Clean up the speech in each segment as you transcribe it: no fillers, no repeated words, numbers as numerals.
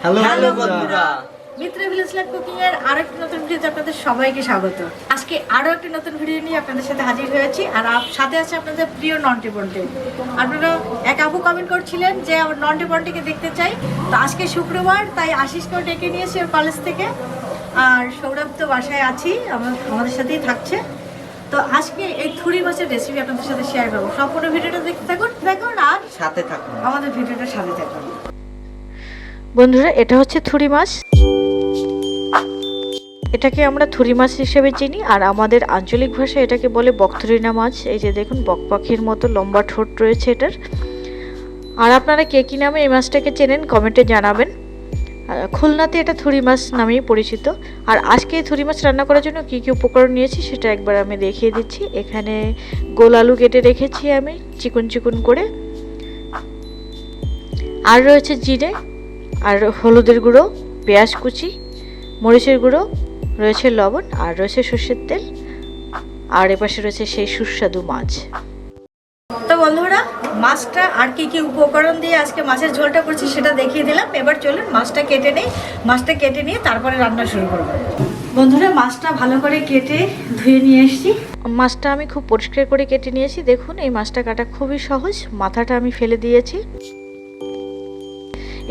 Hello বন্ধুরা, মিত্র village life cooking এর আরেকটি নতুন ভিডিওতে আপনাদের সবাইকে স্বাগত। আজকে আরো একটি নতুন ভিডিও নিয়ে আপনাদের সাথে হাজির হয়েছি। আর সাথে আছে আপনাদের প্রিয় নন্টি বন্টি। আপনারা এক আপু কমেন্ট করছিলেন যে আমার নন্টি বন্টিকে দেখতে চাই। তো আজকে শুক্রবার, তাই আশিসকেও ডেকে নিয়েছি ওর কলেজ থেকে। আর সৌরভ তো বাসায় আছি, আমাদের সাথেই থাকছে। তো আজকে এই থুরি মাছের রেসিপি আপনাদের সাথে শেয়ার করবো। সম্পূর্ণ ভিডিওটা দেখতে থাকুন আর সাথে থাকুন, আমাদের ভিডিওটার সাথে থাকুন। বন্ধুরা, এটা হচ্ছে থুরি মাছ। এটাকে আমরা থুরি মাছ হিসেবে চিনি, আর আমাদের আঞ্চলিক ভাষায় এটাকে বলে বকথুরিনা মাছ। এই যে দেখুন, বক পাখির মতো লম্বা ঠোঁট রয়েছে এটার। আর আপনারা কে কী নামে এই মাছটাকে চেনেন কমেন্টে জানাবেন। খুলনাতে এটা থুরি মাছ নামেই পরিচিত। আর আজকে এই থুরি মাছ রান্না করার জন্য কী কী উপকরণ নিয়েছি সেটা একবার আমি দেখিয়ে দিচ্ছি। এখানে গোল আলু কেটে রেখেছি আমি চিকন চিকন করে। আর রয়েছে জিরে, আর হলুদের গুঁড়ো, পেঁয়াজ কুচি, মরিচের গুঁড়ো, রয়েছে লবণ, আর রয়েছে সর্ষের তেল, আর এপাশে রয়েছে সেই সুস্বাদু মাছ। তো বন্ধুরা, মাছটা আর কি কি উপকরণ দিয়ে আজকে মাছের ঝোলটা করছি সেটা দেখিয়ে দিলাম। এবার চলুন মাছটা কেটে নেই। মাছটা কেটে নিয়ে তারপরে রান্না শুরু করব। বন্ধুরা, মাছটা ভালো করে কেটে ধুয়ে নিয়ে এসেছি। মাছটা আমি খুব পরিষ্কার করে কেটে নিয়েছি। দেখুন, এই মাছটা কাটা খুবই সহজ। মাথাটা আমি ফেলে দিয়েছি।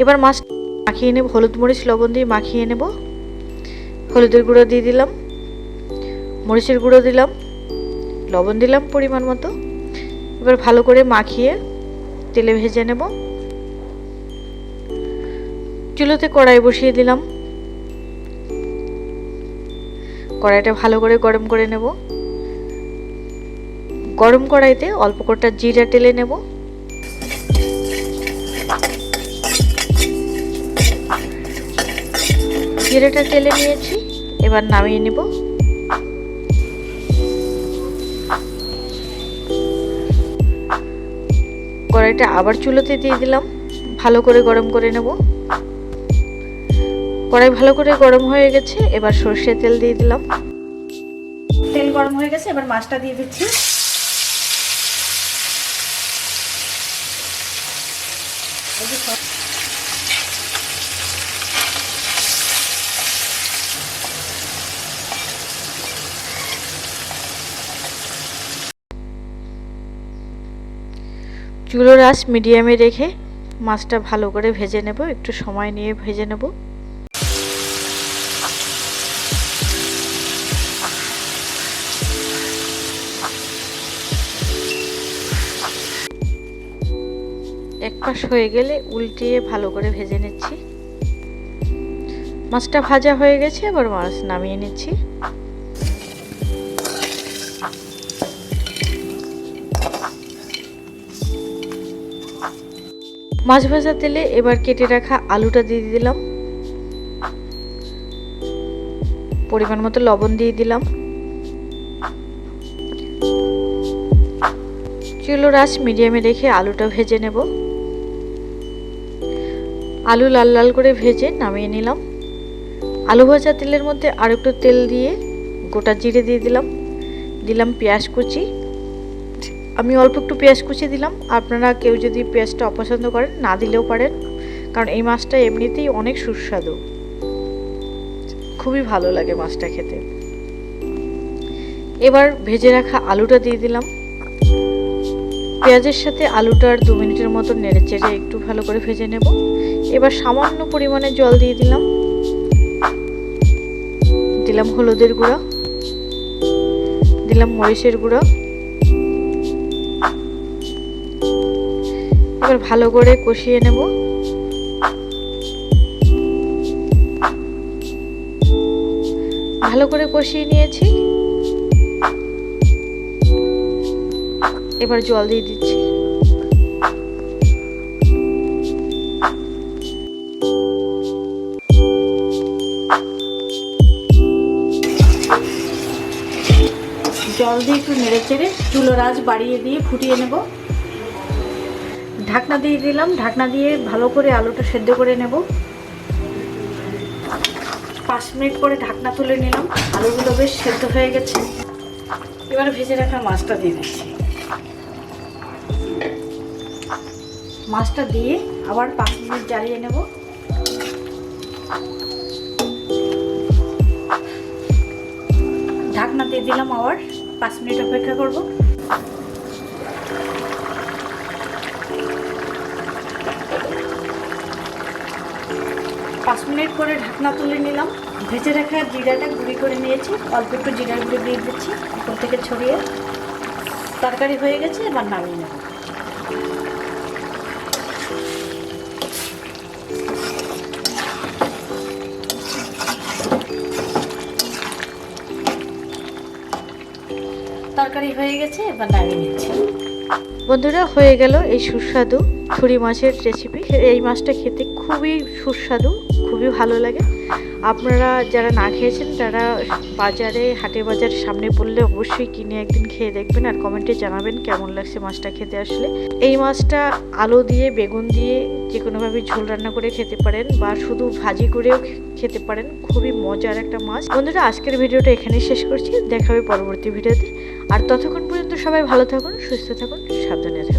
এবার মাছ মাখিয়ে নেব, হলুদ মরিচ লবণ দিয়ে মাখিয়ে নেব। হলুদের গুঁড়ো দিয়ে দিলাম, মরিচের গুঁড়ো দিলাম, লবণ দিলাম পরিমাণ মতো। এবার ভালো করে মাখিয়ে তেলে ভেজে নেব। চুলোতে কড়াই বসিয়ে দিলাম। কড়াইটা ভালো করে গরম করে নেব। গরম কড়াইতে অল্প কটা জিরা টেলে নেব। জিরাটা টেলে নিয়েছি, এবার নামিয়ে নেব। কড়াইটা আবার চুলোতে দিয়ে দিলাম, ভালো করে গরম করে নেব। কড়াই ভালো করে গরম হয়ে গেছে, এবার সর্ষের তেল দিয়ে দিলাম। তেল গরম হয়ে গেছে, এবার মাছটা দিয়ে দিচ্ছি। চুলোর আঁচ মিডিয়ামে রেখে মাছটা ভালো করে ভেজে নেব। একটু সময় নিয়ে ভেজে নেব। এক পাশ হয়ে গেলে উল্টিয়ে ভালো করে ভেজে নিচ্ছি। মাছটা ভাজা হয়ে গেছে, এবার মাছ নামিয়ে নিচ্ছি। মাছ ভাজা তেলে এবার কেটে রাখা আলুটা দিয়ে দিলাম। পরিমাণ মতো লবণ দিয়ে দিলাম। চুলোর আঁচ মিডিয়ামে রেখে আলুটা ভেজে নেব। আলু লাল লাল করে ভেজে নামিয়ে নিলাম। আলু ভাজা তেলের মধ্যে আর একটু তেল দিয়ে গোটা জিরে দিয়ে দিলাম। দিলাম পেঁয়াজ কুচি। আমি অল্প একটু পেঁয়াজ কুচি দিলাম। আপনারা কেউ যদি পেঁয়াজটা অপছন্দ করেন না দিলেও পারেন, কারণ এই মাছটা এমনিতেই অনেক সুস্বাদু, খুবই ভালো লাগে মাছটা খেতে। এবার ভেজে রাখা আলুটা দিয়ে দিলাম। পেঁয়াজের সাথে আলুটার 2 মিনিটের মতো নেড়ে চেড়ে একটু ভালো করে ভেজে নেব। এবার সামান্য পরিমাণে জল দিয়ে দিলাম। দিলাম হলুদের গুঁড়ো, দিলাম মরিচের গুঁড়ো। এবার ভালো করে কষিয়ে নেব। ভালো করে কষিয়ে নিয়েছি। এবার জল দিয়ে দিচ্ছি। জল দিয়ে একটু নেড়ে চেড়ে চুলোর আঁচ বাড়িয়ে দিয়ে ফুটিয়ে নেব। ঢাকনা দিয়ে দিলাম। ঢাকনা দিয়ে ভালো করে আলুটা সেদ্ধ করে নেব। 5 মিনিট পরে ঢাকনা তুলে নিলাম। আলুগুলো বেশ সেদ্ধ হয়ে গেছে। এবার ভেজে রাখা মাছটা দিয়ে দিচ্ছি। মাছটা দিয়ে আবার 5 মিনিট জ্বালিয়ে নেব। ঢাকনা দিয়ে দিলাম, আবার 5 মিনিট অপেক্ষা করব। 5 মিনিট করে ঢাকনা তুলে নিলাম। ভেজে রাখা জিরাটা গুঁড়ি করে নিয়েছি, অল্প একটু জিরার গুঁড়ি দিয়ে দিচ্ছি উপর থেকে ছড়িয়ে। তরকারি হয়ে গেছে, এবার নামিয়ে নেব। তরকারি হয়ে গেছে, এবার নামিয়ে নিচ্ছি। বন্ধুরা, হয়ে গেল এই সুস্বাদু ছুরি মাছের রেসিপি। এই মাছটা খেতে খুবই সুস্বাদু, খুবই ভালো লাগে। আপনারা যারা না খেয়েছেন তারা বাজারে, হাটে বাজারের সামনে পড়লে অবশ্যই কিনে একদিন খেয়ে দেখবেন, আর কমেন্টে জানাবেন কেমন লাগছে মাছটা খেতে। আসলে এই মাছটা আলু দিয়ে, বেগুন দিয়ে যে কোনোভাবে ঝোল রান্না করে খেতে পারেন, বা শুধু ভাজি করেও খেতে পারেন। খুবই মজার একটা মাছ। বন্ধুরা, আজকের ভিডিওটা এখানেই শেষ করছি। দেখা হবে পরবর্তী ভিডিওতে। আর ততক্ষণ পর্যন্ত সবাই ভালো থাকুন, সুস্থ থাকুন, সাবধানে থাকুন।